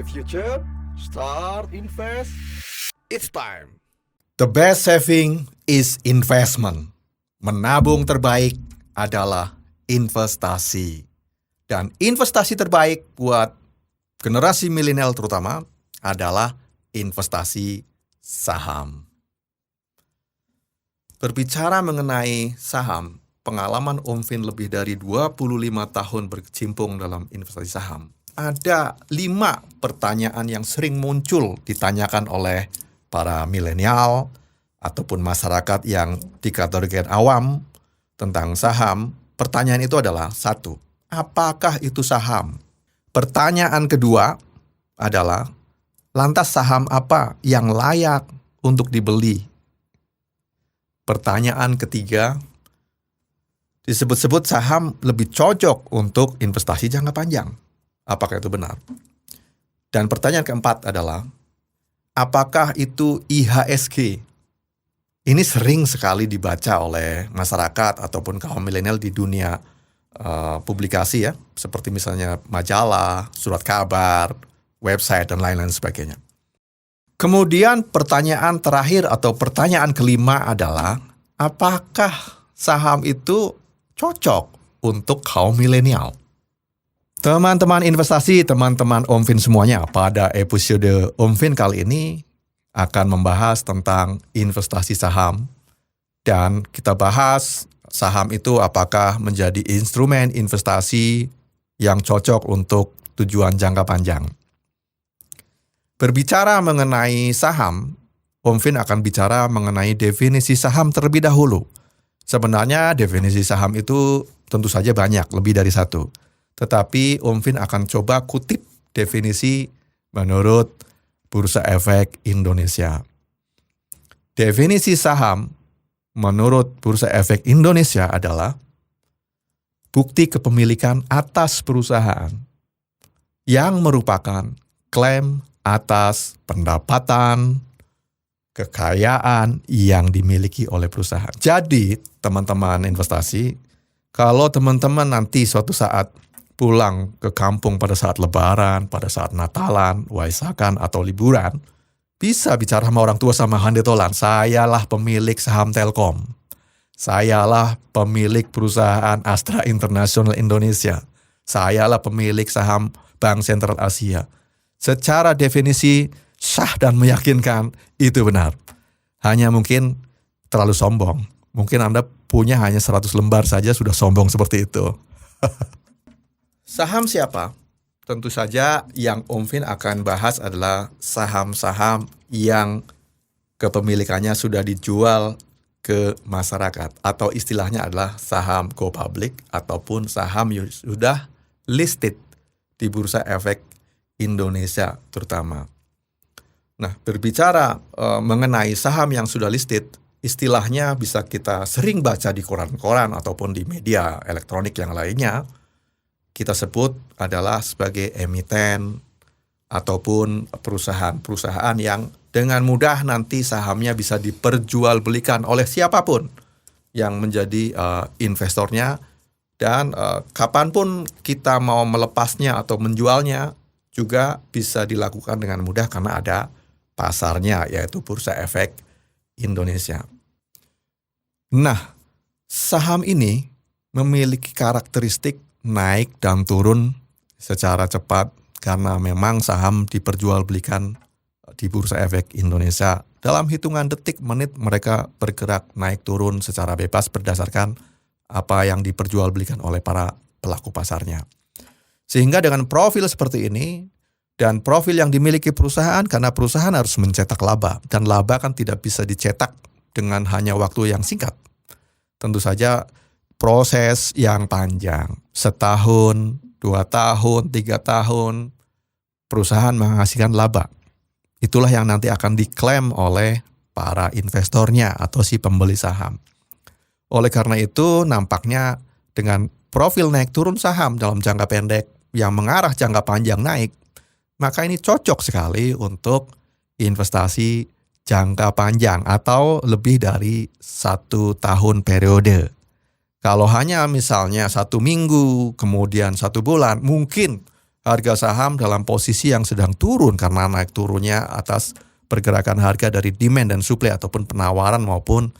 the future, start invest. It's time. The best saving is investment. Menabung terbaik adalah investasi. Dan investasi terbaik buat generasi milenial terutama adalah investasi saham. Berbicara mengenai saham, pengalaman Om Vin lebih dari 25 tahun berkecimpung dalam investasi saham. Ada 5 pertanyaan yang sering muncul ditanyakan oleh para milenial ataupun masyarakat yang dikategorikan awam tentang saham. Pertanyaan itu adalah 1. Apakah itu saham? Pertanyaan kedua adalah, lantas saham apa yang layak untuk dibeli? Pertanyaan ketiga, disebut-sebut saham lebih cocok untuk investasi jangka panjang. Apakah itu benar? Dan pertanyaan keempat adalah, apakah itu IHSG? Ini sering sekali dibaca oleh masyarakat ataupun kaum milenial di dunia publikasi ya, seperti misalnya majalah, surat kabar, website, dan lain-lain sebagainya. Kemudian pertanyaan terakhir atau pertanyaan kelima adalah, apakah saham itu cocok untuk kaum milenial? Teman-teman investasi, teman-teman Om Vin semuanya, pada episode Om Vin kali ini akan membahas tentang investasi saham. Dan kita bahas saham itu apakah menjadi instrumen investasi yang cocok untuk tujuan jangka panjang. Berbicara mengenai saham, Om Vin akan bicara mengenai definisi saham terlebih dahulu. Sebenarnya definisi saham itu tentu saja banyak, lebih dari 1. Tetapi Om Vin akan coba kutip definisi menurut Bursa Efek Indonesia. Definisi saham menurut Bursa Efek Indonesia adalah bukti kepemilikan atas perusahaan yang merupakan klaim atas pendapatan, kekayaan yang dimiliki oleh perusahaan. Jadi, teman-teman investasi, kalau teman-teman nanti suatu saat pulang ke kampung pada saat lebaran, pada saat Natalan, Waisakan, atau liburan, bisa bicara sama orang tua sama handetolan, sayalah pemilik saham Telkom. Sayalah pemilik perusahaan Astra International Indonesia. Sayalah pemilik saham Bank Sentral Asia. Secara definisi sah dan meyakinkan, itu benar. Hanya mungkin terlalu sombong. Mungkin Anda punya hanya 100 lembar saja sudah sombong seperti itu. Saham siapa? Tentu saja yang Om Vin akan bahas adalah saham-saham yang kepemilikannya sudah dijual ke masyarakat. Atau istilahnya adalah saham go public ataupun saham yang sudah listed di Bursa Efek Indonesia terutama. Nah, berbicara mengenai saham yang sudah listed, istilahnya bisa kita sering baca di koran-koran ataupun di media elektronik yang lainnya. Kita sebut adalah sebagai emiten ataupun perusahaan-perusahaan yang dengan mudah nanti sahamnya bisa diperjualbelikan oleh siapapun yang menjadi investornya. Dan kapanpun kita mau melepasnya atau menjualnya juga bisa dilakukan dengan mudah karena ada pasarnya, yaitu Bursa Efek Indonesia. Nah, saham ini memiliki karakteristik naik dan turun secara cepat karena memang saham diperjualbelikan di Bursa Efek Indonesia. Dalam hitungan detik, menit mereka bergerak naik turun secara bebas berdasarkan apa yang diperjualbelikan oleh para pelaku pasarnya. Sehingga dengan profil seperti ini dan profil yang dimiliki perusahaan, karena perusahaan harus mencetak laba, dan laba kan tidak bisa dicetak dengan hanya waktu yang singkat. Tentu saja proses yang panjang, 1 tahun, 2 tahun, 3 tahun, perusahaan menghasilkan laba. Itulah yang nanti akan diklaim oleh para investornya atau si pembeli saham. Oleh karena itu, nampaknya dengan profil naik turun saham dalam jangka pendek yang mengarah jangka panjang naik, maka ini cocok sekali untuk investasi jangka panjang atau lebih dari 1 tahun periode. Kalau hanya misalnya 1 minggu, kemudian 1 bulan, mungkin harga saham dalam posisi yang sedang turun karena naik turunnya atas pergerakan harga dari demand dan supply ataupun penawaran maupun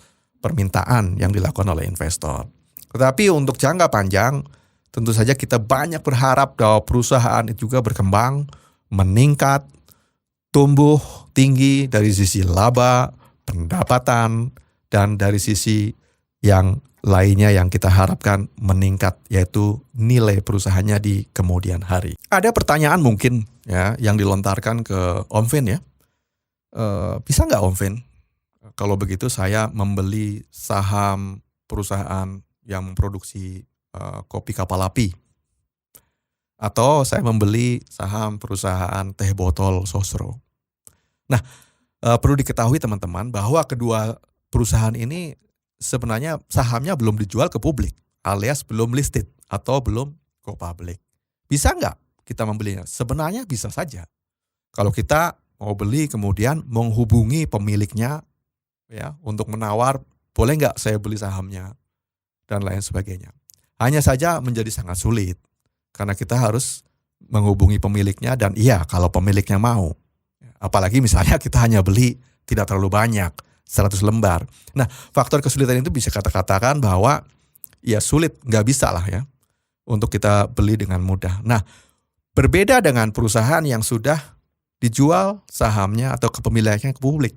permintaan yang dilakukan oleh investor. Tetapi untuk jangka panjang, tentu saja kita banyak berharap bahwa perusahaan itu juga berkembang, meningkat, tumbuh tinggi dari sisi laba, pendapatan, dan dari sisi yang lainnya yang kita harapkan meningkat, yaitu nilai perusahaannya di kemudian hari. Ada pertanyaan mungkin ya yang dilontarkan ke Om Vin ya. Bisa nggak Om Vin, kalau begitu saya membeli saham perusahaan yang memproduksi kopi kapal api, atau saya membeli saham perusahaan teh botol Sosro. Nah, perlu diketahui teman-teman bahwa kedua perusahaan ini sebenarnya sahamnya belum dijual ke publik, alias belum listed atau belum go public. Bisa nggak kita membelinya? Sebenarnya bisa saja. Kalau kita mau beli kemudian menghubungi pemiliknya ya untuk menawar, boleh nggak saya beli sahamnya dan lain sebagainya. Hanya saja menjadi sangat sulit karena kita harus menghubungi pemiliknya dan iya kalau pemiliknya mau. Apalagi misalnya kita hanya beli tidak terlalu banyak, 100 lembar. Nah, faktor kesulitan itu bisa katakan bahwa ya sulit, nggak bisa lah ya untuk kita beli dengan mudah. Nah, berbeda dengan perusahaan yang sudah dijual sahamnya atau kepemilikannya ke publik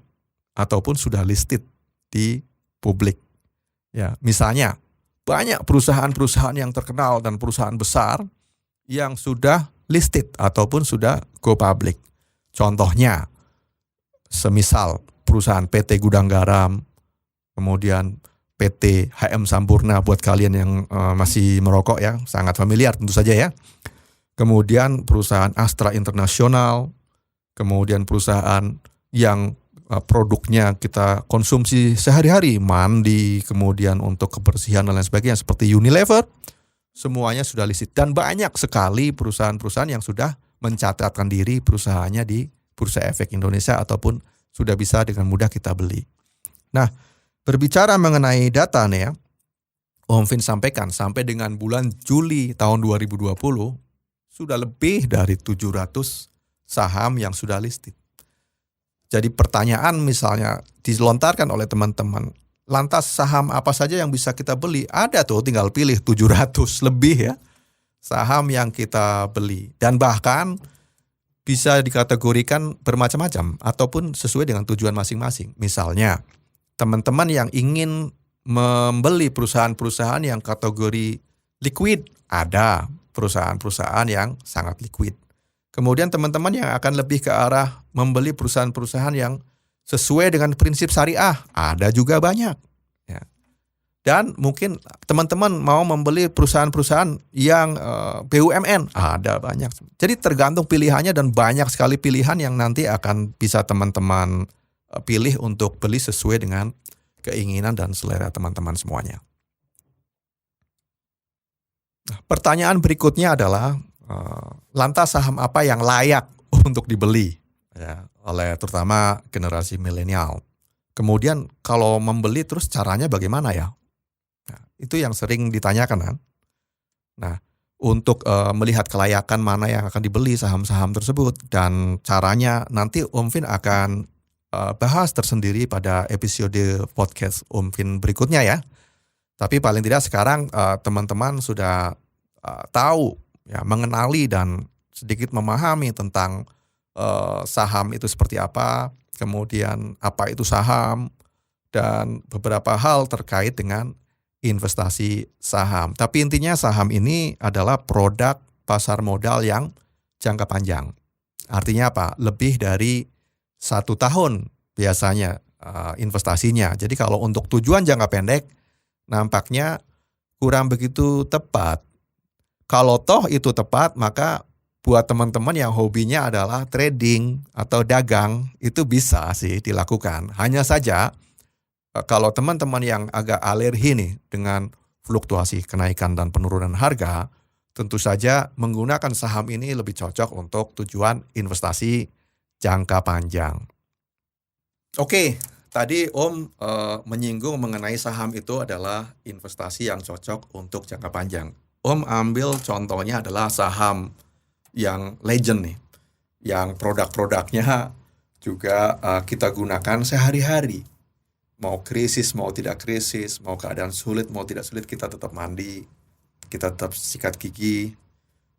ataupun sudah listed di publik. Ya, misalnya banyak perusahaan-perusahaan yang terkenal dan perusahaan besar yang sudah listed ataupun sudah go public. Contohnya, semisal perusahaan PT Gudang Garam, kemudian PT HM Sampurna buat kalian yang masih merokok ya, sangat familiar tentu saja ya. Kemudian perusahaan Astra Internasional, kemudian perusahaan yang produknya kita konsumsi sehari-hari, mandi, kemudian untuk kebersihan dan lain sebagainya seperti Unilever, semuanya sudah listed dan banyak sekali perusahaan-perusahaan yang sudah mencatatkan diri perusahaannya di Bursa Efek Indonesia ataupun sudah bisa dengan mudah kita beli. Nah, berbicara mengenai data nih ya, Om Vin sampaikan sampai dengan bulan Juli tahun 2020 sudah lebih dari 700 saham yang sudah listed. Jadi pertanyaan misalnya dilontarkan oleh teman-teman, lantas saham apa saja yang bisa kita beli? Ada tuh, tinggal pilih 700 lebih ya saham yang kita beli. Dan bahkan bisa dikategorikan bermacam-macam ataupun sesuai dengan tujuan masing-masing. Misalnya teman-teman yang ingin membeli perusahaan-perusahaan yang kategori liquid, ada perusahaan-perusahaan yang sangat liquid. Kemudian teman-teman yang akan lebih ke arah membeli perusahaan-perusahaan yang sesuai dengan prinsip syariah, ada juga banyak. Ya. Dan mungkin teman-teman mau membeli perusahaan-perusahaan yang BUMN, ada banyak. Jadi tergantung pilihannya dan banyak sekali pilihan yang nanti akan bisa teman-teman pilih untuk beli sesuai dengan keinginan dan selera teman-teman semuanya. Nah, pertanyaan berikutnya adalah lantas saham apa yang layak untuk dibeli ya, oleh terutama generasi milenial. Kemudian kalau membeli terus caranya bagaimana ya? Nah, itu yang sering ditanyakan kan. Nah, untuk melihat kelayakan mana yang akan dibeli saham-saham tersebut dan caranya nanti Om Vin akan bahas tersendiri pada episode podcast Om Vin berikutnya ya. Tapi paling tidak sekarang teman-teman sudah tahu ya, mengenali dan sedikit memahami tentang saham itu seperti apa, kemudian apa itu saham dan beberapa hal terkait dengan investasi saham. Tapi intinya saham ini adalah produk pasar modal yang jangka panjang. Artinya apa? Lebih dari 1 tahun biasanya investasinya. Jadi kalau untuk tujuan jangka pendek nampaknya kurang begitu tepat. Kalau toh itu tepat, maka buat teman-teman yang hobinya adalah trading atau dagang, itu bisa sih dilakukan. Hanya saja kalau teman-teman yang agak alergi nih dengan fluktuasi kenaikan dan penurunan harga, tentu saja menggunakan saham ini lebih cocok untuk tujuan investasi jangka panjang. Oke, tadi Om menyinggung mengenai saham itu adalah investasi yang cocok untuk jangka panjang. Om ambil contohnya adalah saham yang legend nih, yang produk-produknya juga kita gunakan sehari-hari. Mau krisis, mau tidak krisis, mau keadaan sulit, mau tidak sulit, kita tetap mandi, kita tetap sikat gigi,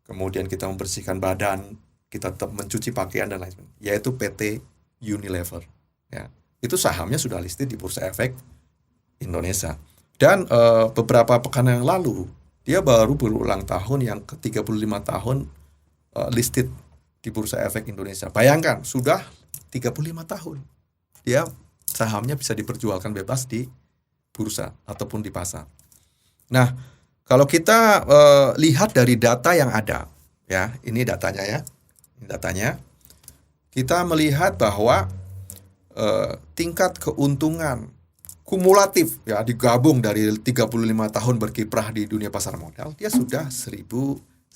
kemudian kita membersihkan badan, kita tetap mencuci pakaian dan lain sebagainya, yaitu PT Unilever. Ya, itu sahamnya sudah listed di Bursa Efek Indonesia. Dan beberapa pekan yang lalu, dia baru berulang tahun yang ke-35 tahun listed di Bursa Efek Indonesia. Bayangkan, sudah 35 tahun. Dia sahamnya bisa diperjualkan bebas di bursa ataupun di pasar. Nah, kalau kita lihat dari data yang ada, ya, ini datanya ya. Ini datanya. Kita melihat bahwa tingkat keuntungan kumulatif ya digabung dari 35 tahun berkiprah di dunia pasar modal, dia sudah 1.160%.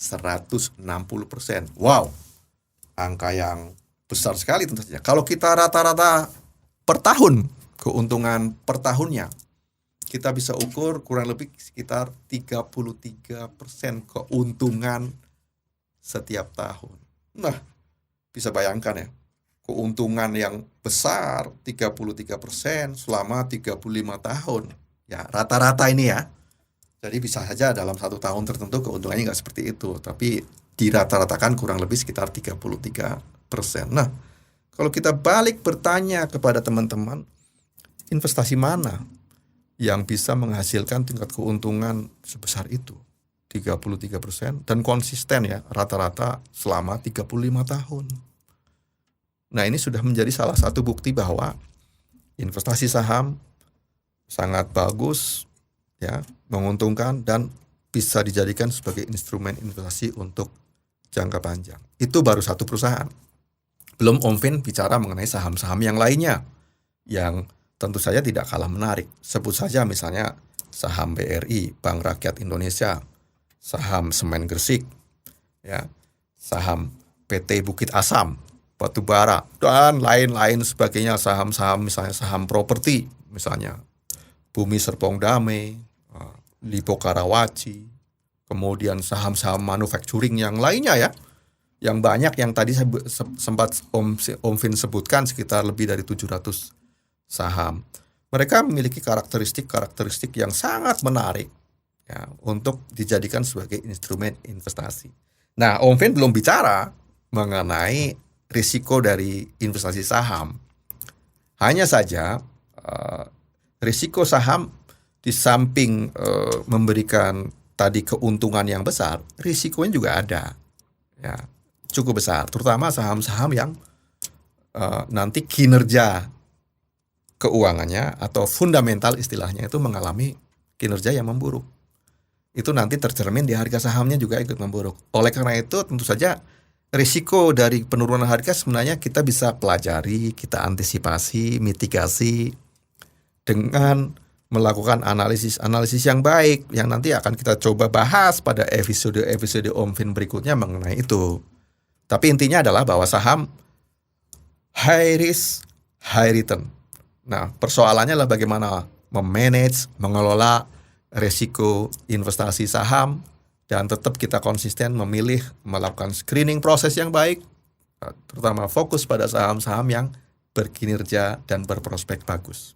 Wow. Angka yang besar sekali tentu saja. Kalau kita rata-rata per tahun, keuntungan per tahunnya, kita bisa ukur kurang lebih sekitar 33% keuntungan setiap tahun. Nah, bisa bayangkan ya, keuntungan yang besar 33% selama 35 tahun. Ya, rata-rata ini ya. Jadi bisa saja dalam satu tahun tertentu keuntungannya nggak seperti itu, tapi dirata-ratakan kurang lebih sekitar 33%. Nah, kalau kita balik bertanya kepada teman-teman, investasi mana yang bisa menghasilkan tingkat keuntungan sebesar itu? 33% dan konsisten ya, rata-rata selama 35 tahun. Nah, ini sudah menjadi salah satu bukti bahwa investasi saham sangat bagus ya, menguntungkan dan bisa dijadikan sebagai instrumen investasi untuk jangka panjang. Itu baru satu perusahaan. Belum Om Vin bicara mengenai saham-saham yang lainnya yang tentu saja tidak kalah menarik. Sebut saja misalnya saham BRI, Bank Rakyat Indonesia, saham Semen Gresik, ya, saham PT Bukit Asam, Batubara, dan lain-lain sebagainya, saham-saham misalnya saham properti, misalnya Bumi Serpong Damai, Lipo Karawaci, kemudian saham-saham manufacturing yang lainnya ya, yang banyak yang tadi sempat Om Vin sebutkan sekitar lebih dari 700 saham. Mereka memiliki karakteristik yang sangat menarik ya, untuk dijadikan sebagai instrumen investasi. Nah, Om Vin belum bicara mengenai risiko dari investasi saham. Hanya saja risiko saham di samping memberikan tadi keuntungan yang besar, risikonya juga ada. Ya, cukup besar, terutama saham-saham yang nanti kinerja keuangannya atau fundamental istilahnya itu mengalami kinerja yang memburuk. Itu nanti tercermin di harga sahamnya juga ikut memburuk. Oleh karena itu tentu saja risiko dari penurunan harga sebenarnya kita bisa pelajari, kita antisipasi, mitigasi dengan melakukan analisis yang baik yang nanti akan kita coba bahas pada episode Om Vin berikutnya mengenai itu. Tapi intinya adalah bahwa saham high risk, high return. Nah, persoalannya adalah bagaimana memanage, mengelola risiko investasi saham dan tetap kita konsisten memilih melakukan screening proses yang baik, terutama fokus pada saham-saham yang berkinerja dan berprospek bagus.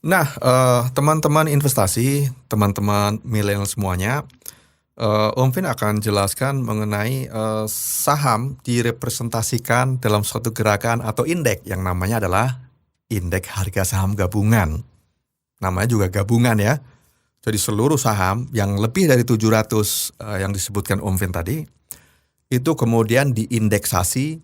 Nah, teman-teman investasi, teman-teman milenial semuanya, Om Vin akan jelaskan mengenai saham direpresentasikan dalam suatu gerakan atau indeks yang namanya adalah indeks harga saham gabungan. Namanya juga gabungan ya. Jadi seluruh saham yang lebih dari 700 yang disebutkan Om Vin tadi, itu kemudian diindeksasi,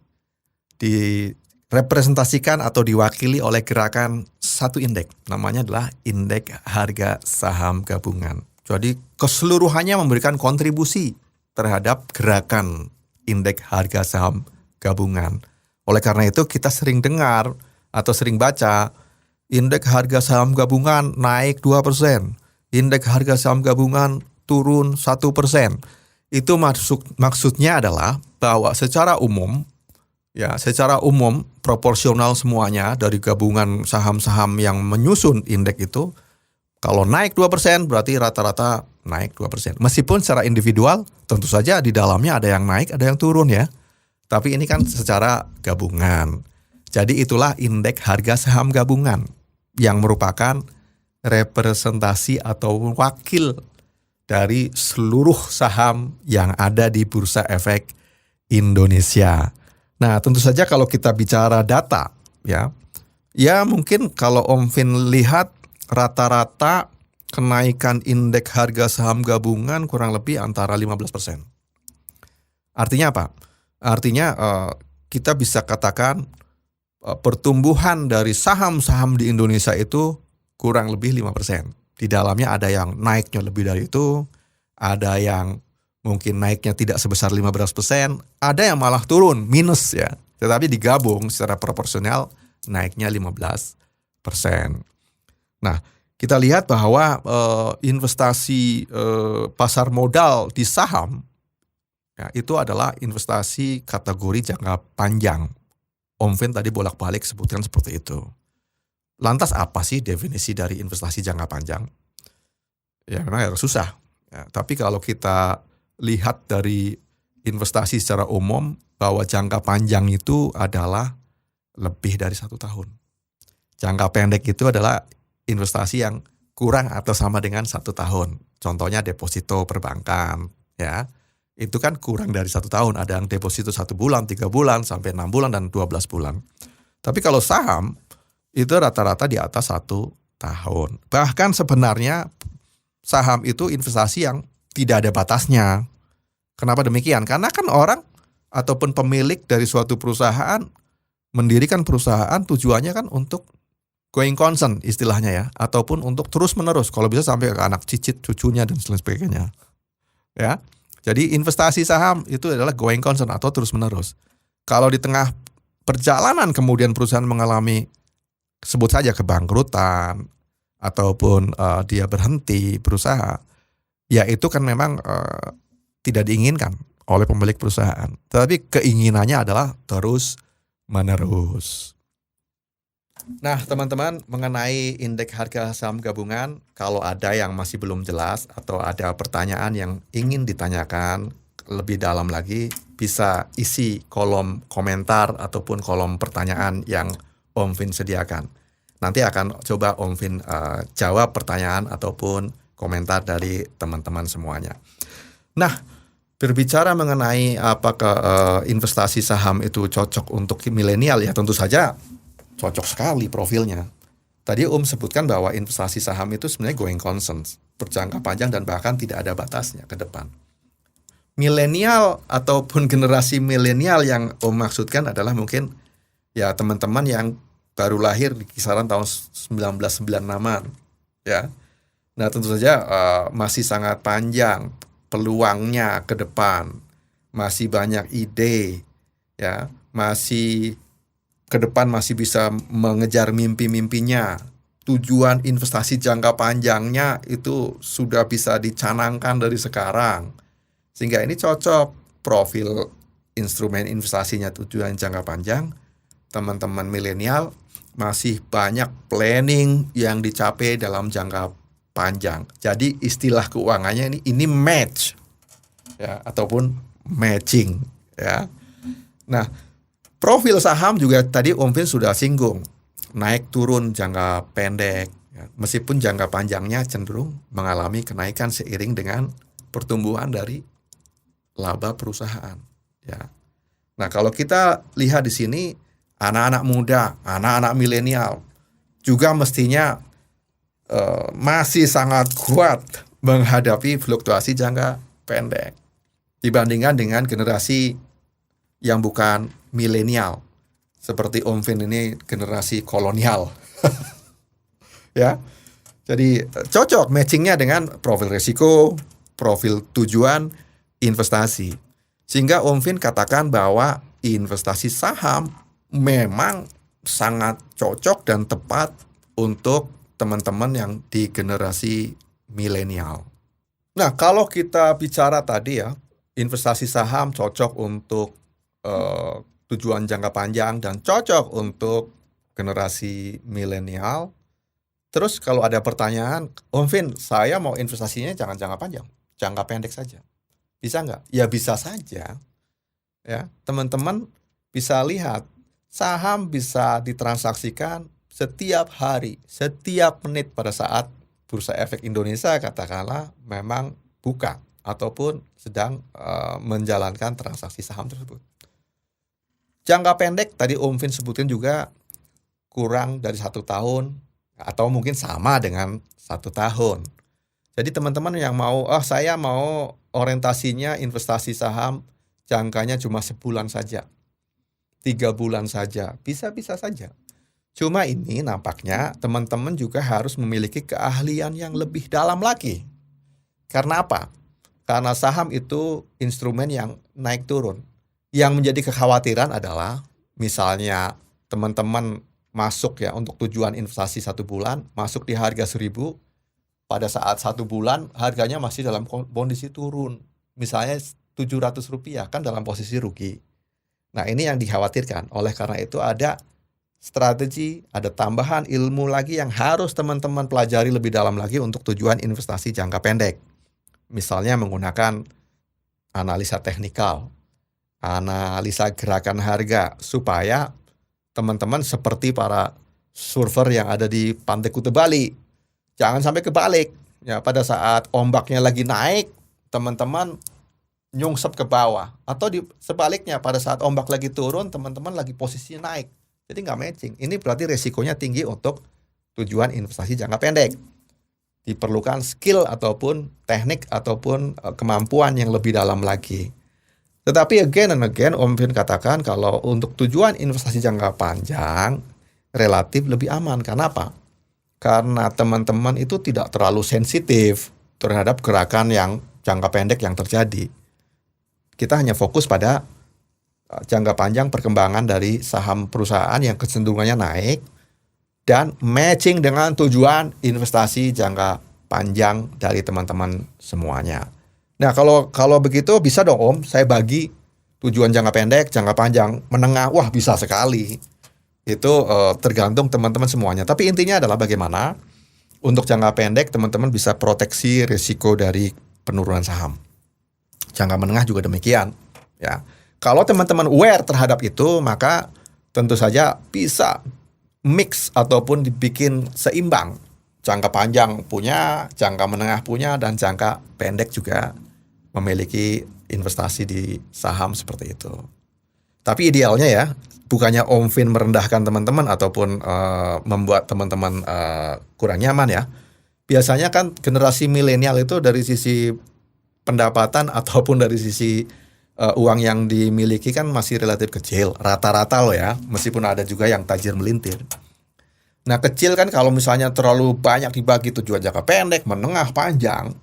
direpresentasikan atau diwakili oleh gerakan satu indeks. Namanya adalah indeks harga saham gabungan. Jadi keseluruhannya memberikan kontribusi terhadap gerakan indeks harga saham gabungan. Oleh karena itu kita sering dengar atau sering baca indeks harga saham gabungan naik 2%, indeks harga saham gabungan turun 1%. Itu maksudnya adalah bahwa secara umum proporsional semuanya dari gabungan saham-saham yang menyusun indeks itu, kalau naik 2% berarti rata-rata naik 2%. Meskipun secara individual tentu saja di dalamnya ada yang naik, ada yang turun ya. Tapi ini kan secara gabungan. Jadi itulah indeks harga saham gabungan yang merupakan representasi atau wakil dari seluruh saham yang ada di Bursa Efek Indonesia. Nah, tentu saja kalau kita bicara data ya mungkin kalau Om Vin lihat rata-rata kenaikan indeks harga saham gabungan kurang lebih antara 15%. Artinya apa? Artinya kita bisa katakan pertumbuhan dari saham-saham di Indonesia itu kurang lebih 5%. Di dalamnya ada yang naiknya lebih dari itu, ada yang mungkin naiknya tidak sebesar 15%, ada yang malah turun, minus ya. Tetapi digabung secara proporsional naiknya 15%. Nah, kita lihat bahwa investasi pasar modal di saham ya, itu adalah investasi kategori jangka panjang. Om Vin tadi bolak-balik sebutkan seperti itu. Lantas apa sih definisi dari investasi jangka panjang? Ya memang agak susah. Ya, tapi kalau kita lihat dari investasi secara umum bahwa jangka panjang itu adalah lebih dari 1 tahun. Jangka pendek itu adalah investasi yang kurang atau sama dengan 1 tahun. Contohnya deposito perbankan, ya itu kan kurang dari 1 tahun. Ada yang deposito 1 bulan, 3 bulan, sampai 6 bulan dan 12 bulan. Tapi kalau saham itu rata-rata di atas 1 tahun. Bahkan sebenarnya saham itu investasi yang tidak ada batasnya. Kenapa demikian? Karena kan orang ataupun pemilik dari suatu perusahaan mendirikan perusahaan tujuannya kan untuk going concern istilahnya ya, ataupun untuk terus menerus. Kalau bisa sampai ke anak cicit, cucunya dan sebagainya. Ya, jadi investasi saham itu adalah going concern atau terus menerus. Kalau di tengah perjalanan kemudian perusahaan mengalami sebut saja kebangkrutan ataupun dia berhenti berusaha, ya itu kan memang tidak diinginkan oleh pemilik perusahaan. Tetapi keinginannya adalah terus menerus. Nah, teman-teman, mengenai indeks harga saham gabungan, kalau ada yang masih belum jelas atau ada pertanyaan yang ingin ditanyakan lebih dalam lagi, bisa isi kolom komentar ataupun kolom pertanyaan yang Om Vin sediakan. Nanti akan coba Om Vin jawab pertanyaan ataupun komentar dari teman-teman semuanya. Nah, berbicara mengenai apakah investasi saham itu cocok untuk milenial, ya tentu saja cocok sekali profilnya. Tadi Om sebutkan bahwa investasi saham itu sebenarnya going concern, berjangka panjang dan bahkan tidak ada batasnya ke depan. Milenial ataupun generasi milenial yang Om maksudkan adalah mungkin ya teman-teman yang baru lahir di kisaran tahun 1996-an ya. Nah, tentu saja masih sangat panjang peluangnya ke depan. Masih banyak ide ya, masih ke depan masih bisa mengejar mimpi-mimpinya. Tujuan investasi jangka panjangnya itu sudah bisa dicanangkan dari sekarang. Sehingga ini cocok profil instrumen investasinya tujuan jangka panjang. Teman-teman milenial masih banyak planning yang dicapai dalam jangka panjang. Jadi istilah keuangannya ini match ya, ataupun matching ya. Nah, profil saham juga tadi Om Vin sudah singgung, naik turun jangka pendek ya. Meskipun jangka panjangnya cenderung mengalami kenaikan seiring dengan pertumbuhan dari laba perusahaan ya. Nah, kalau kita lihat di sini anak-anak muda, anak-anak milenial juga mestinya masih sangat kuat menghadapi fluktuasi jangka pendek dibandingkan dengan generasi yang bukan milenial. Seperti Om Vin ini generasi kolonial. Ya. Jadi cocok matchingnya dengan profil risiko, profil tujuan investasi. Sehingga Om Vin katakan bahwa investasi saham memang sangat cocok dan tepat untuk teman-teman yang di generasi milenial. Nah, kalau kita bicara tadi ya, investasi saham cocok untuk tujuan jangka panjang dan cocok untuk generasi milenial. Terus kalau ada pertanyaan, Om Vin, saya mau investasinya jangan jangka panjang, jangka pendek saja. Bisa nggak? Ya bisa saja. Ya, teman-teman bisa lihat saham bisa ditransaksikan setiap hari, setiap menit pada saat Bursa Efek Indonesia katakanlah memang buka ataupun sedang menjalankan transaksi saham tersebut. Jangka pendek tadi Om Vin sebutin juga kurang dari 1 tahun atau mungkin sama dengan 1 tahun. Jadi teman-teman yang mau, saya mau orientasinya investasi saham jangkanya cuma sebulan saja, 3 bulan saja, bisa-bisa saja. Cuma ini nampaknya teman-teman juga harus memiliki keahlian yang lebih dalam lagi. Karena apa? Karena saham itu instrumen yang naik turun. Yang menjadi kekhawatiran adalah misalnya teman-teman masuk ya untuk tujuan investasi 1 bulan, masuk di harga 1.000, pada saat 1 bulan harganya masih dalam kondisi turun. Misalnya Rp700 kan dalam posisi rugi. Nah ini yang dikhawatirkan. Oleh karena itu ada strategi, ada tambahan ilmu lagi yang harus teman-teman pelajari lebih dalam lagi untuk tujuan investasi jangka pendek. Misalnya menggunakan analisa teknikal, analisa gerakan harga, supaya teman-teman seperti para surfer yang ada di Pantai Kuta Bali. Jangan sampai kebalik. Ya, pada saat ombaknya lagi naik, teman-teman nyungsep ke bawah. Atau sebaliknya, pada saat ombak lagi turun, teman-teman lagi posisi naik. Jadi nggak matching. Ini berarti resikonya tinggi untuk tujuan investasi jangka pendek. Diperlukan skill ataupun teknik ataupun kemampuan yang lebih dalam lagi. Tetapi again and again Om Vin katakan kalau untuk tujuan investasi jangka panjang relatif lebih aman. Karena apa? Karena teman-teman itu tidak terlalu sensitif terhadap gerakan yang jangka pendek yang terjadi. Kita hanya fokus pada jangka panjang perkembangan dari saham perusahaan yang kecenderungannya naik dan matching dengan tujuan investasi jangka panjang dari teman-teman semuanya. Nah kalau begitu bisa dong Om, saya bagi tujuan jangka pendek, jangka panjang, menengah, wah bisa sekali. Itu tergantung teman-teman semuanya. Tapi intinya adalah bagaimana untuk jangka pendek teman-teman bisa proteksi risiko dari penurunan saham. Jangka menengah juga demikian. Ya, kalau teman-teman aware terhadap itu, maka tentu saja bisa mix ataupun dibikin seimbang. Jangka panjang punya, jangka menengah punya, dan jangka pendek juga memiliki investasi di saham seperti itu. Tapi idealnya ya, bukannya Om Vin merendahkan teman-teman ataupun membuat teman-teman kurang nyaman ya. Biasanya kan generasi milenial itu dari sisi pendapatan ataupun dari sisi uang yang dimiliki kan masih relatif kecil. Rata-rata loh ya, meskipun ada juga yang tajir melintir. Nah kecil kan kalau misalnya terlalu banyak dibagi tujuan jangka pendek, menengah, panjang,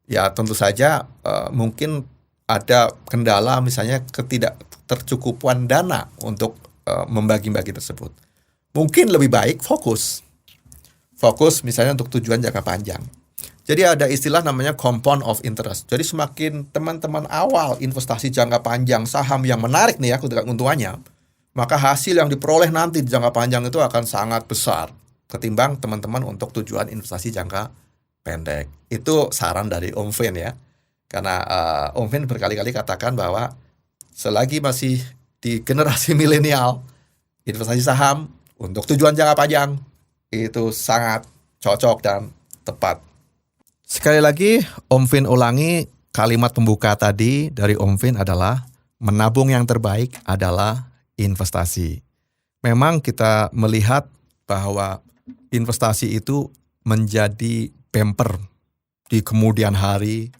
ya tentu saja mungkin ada kendala misalnya ketidaktercukupan dana untuk membagi-bagi tersebut. Mungkin lebih baik fokus misalnya untuk tujuan jangka panjang. Jadi ada istilah namanya compound of interest. Jadi semakin teman-teman awal investasi jangka panjang saham yang menarik nih ya keuntungannya, maka hasil yang diperoleh nanti di jangka panjang itu akan sangat besar ketimbang teman-teman untuk tujuan investasi jangka pendek. Itu saran dari Om Vin ya. Karena Om Vin berkali-kali katakan bahwa selagi masih di generasi milenial, investasi saham untuk tujuan jangka panjang itu sangat cocok dan tepat. Sekali lagi Om Vin ulangi kalimat pembuka tadi dari Om Vin adalah menabung yang terbaik adalah investasi. Memang kita melihat bahwa investasi itu menjadi bumper di kemudian hari.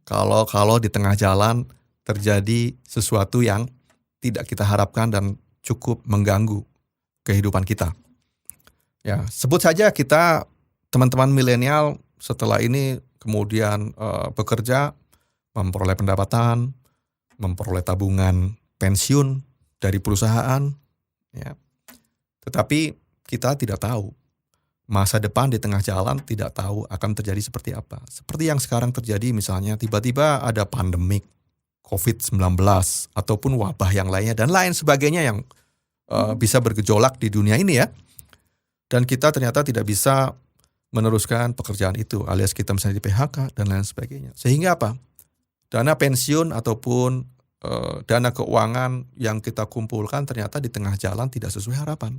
Kalau di tengah jalan terjadi sesuatu yang tidak kita harapkan dan cukup mengganggu kehidupan kita. Ya, sebut saja kita teman-teman milenial setelah ini kemudian bekerja, memperoleh pendapatan, memperoleh tabungan pensiun dari perusahaan, ya. Tetapi kita tidak tahu masa depan di tengah jalan, tidak tahu akan terjadi seperti apa. Seperti yang sekarang terjadi misalnya tiba-tiba ada pandemik COVID-19 ataupun wabah yang lainnya dan lain sebagainya yang bisa bergejolak di dunia ini ya. dan kita ternyata tidak bisa meneruskan pekerjaan itu, alias kita misalnya di PHK dan lain sebagainya. Sehingga apa? Dana pensiun ataupun dana keuangan yang kita kumpulkan ternyata di tengah jalan tidak sesuai harapan.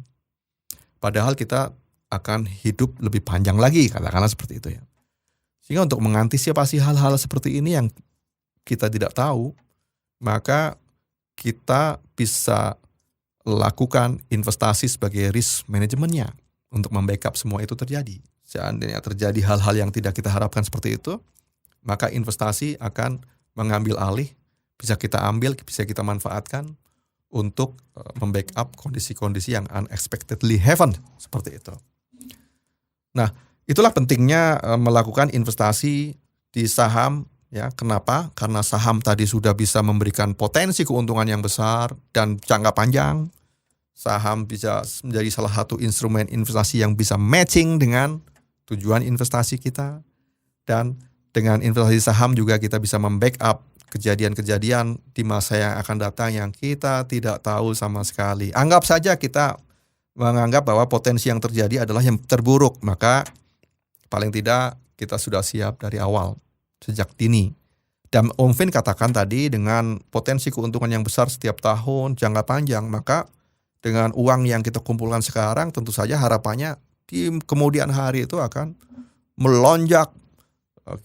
Padahal kita akan hidup lebih panjang lagi, katakanlah seperti itu ya. Sehingga untuk mengantisipasi hal-hal seperti ini yang kita tidak tahu, maka kita bisa lakukan investasi sebagai risk manajemennya untuk membackup semua itu terjadi. Seandainya terjadi hal-hal yang tidak kita harapkan seperti itu, maka investasi akan mengambil alih, bisa kita ambil, bisa kita manfaatkan untuk membackup kondisi-kondisi yang unexpectedly happen seperti itu. Nah, itulah pentingnya melakukan investasi di saham ya. Kenapa? Karena saham tadi sudah bisa memberikan potensi keuntungan yang besar dan jangka panjang. Saham bisa menjadi salah satu instrumen investasi yang bisa matching dengan tujuan investasi kita. Dan dengan investasi saham juga kita bisa membackup kejadian-kejadian di masa yang akan datang yang kita tidak tahu sama sekali. Anggap saja kita menganggap bahwa potensi yang terjadi adalah yang terburuk, maka paling tidak kita sudah siap dari awal, sejak dini. Dan Om Vin katakan tadi dengan potensi keuntungan yang besar setiap tahun, jangka panjang, maka dengan uang yang kita kumpulkan sekarang tentu saja harapannya di kemudian hari itu akan melonjak.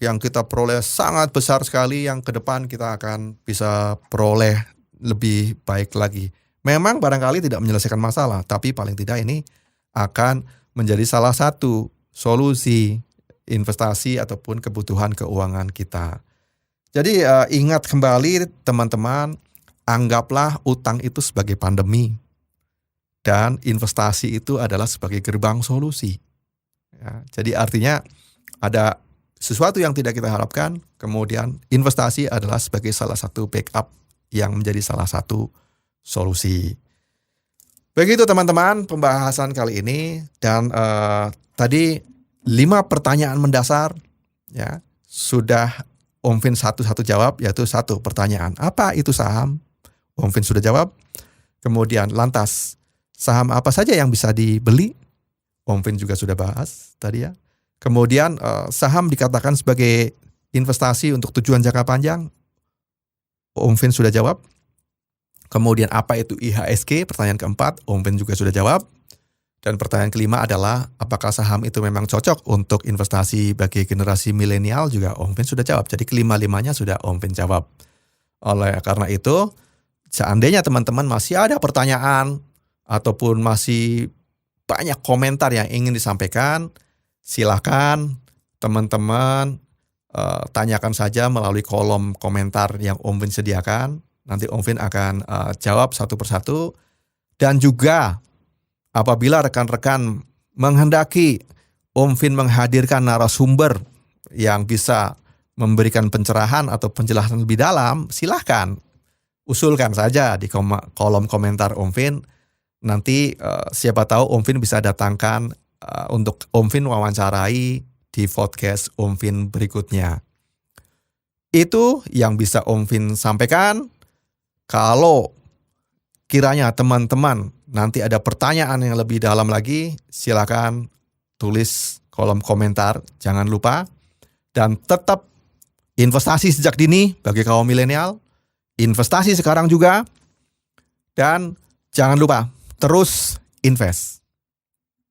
Yang kita peroleh sangat besar sekali, yang ke depan kita akan bisa peroleh lebih baik lagi. Memang barangkali tidak menyelesaikan masalah, tapi paling tidak ini akan menjadi salah satu solusi investasi ataupun kebutuhan keuangan kita. Jadi ingat kembali teman-teman, anggaplah utang itu sebagai pandemi dan investasi itu adalah sebagai gerbang solusi. Ya, jadi artinya ada sesuatu yang tidak kita harapkan, kemudian investasi adalah sebagai salah satu backup yang menjadi salah satu solusi. Begitu teman-teman pembahasan kali ini, dan tadi 5 pertanyaan mendasar ya sudah Om Vin satu-satu jawab, yaitu 1 pertanyaan, apa itu saham? Om Vin sudah jawab. Kemudian lantas saham apa saja yang bisa dibeli? Om Vin juga sudah bahas tadi ya. Kemudian saham dikatakan sebagai investasi untuk tujuan jangka panjang. Om Vin sudah jawab. Kemudian apa itu IHSG? Pertanyaan keempat, Om Vin juga sudah jawab. Dan pertanyaan kelima adalah apakah saham itu memang cocok untuk investasi bagi generasi milenial, juga Om Vin sudah jawab. Jadi kelima-limanya sudah Om Vin jawab. Oleh karena itu, seandainya teman-teman masih ada pertanyaan ataupun masih banyak komentar yang ingin disampaikan, silakan teman-teman tanyakan saja melalui kolom komentar yang Om Vin sediakan. Nanti Om Vin akan jawab satu persatu. Dan juga apabila rekan-rekan menghendaki Om Vin menghadirkan narasumber yang bisa memberikan pencerahan atau penjelasan lebih dalam, silahkan usulkan saja di kolom komentar Om Vin. Nanti siapa tahu Om Vin bisa datangkan untuk Om Vin wawancarai di podcast Om Vin berikutnya. Itu yang bisa Om Vin sampaikan. Kalau kiranya teman-teman nanti ada pertanyaan yang lebih dalam lagi, silakan tulis kolom komentar. Jangan lupa, dan tetap investasi sejak dini bagi kaum milenial, investasi sekarang juga, dan jangan lupa terus invest.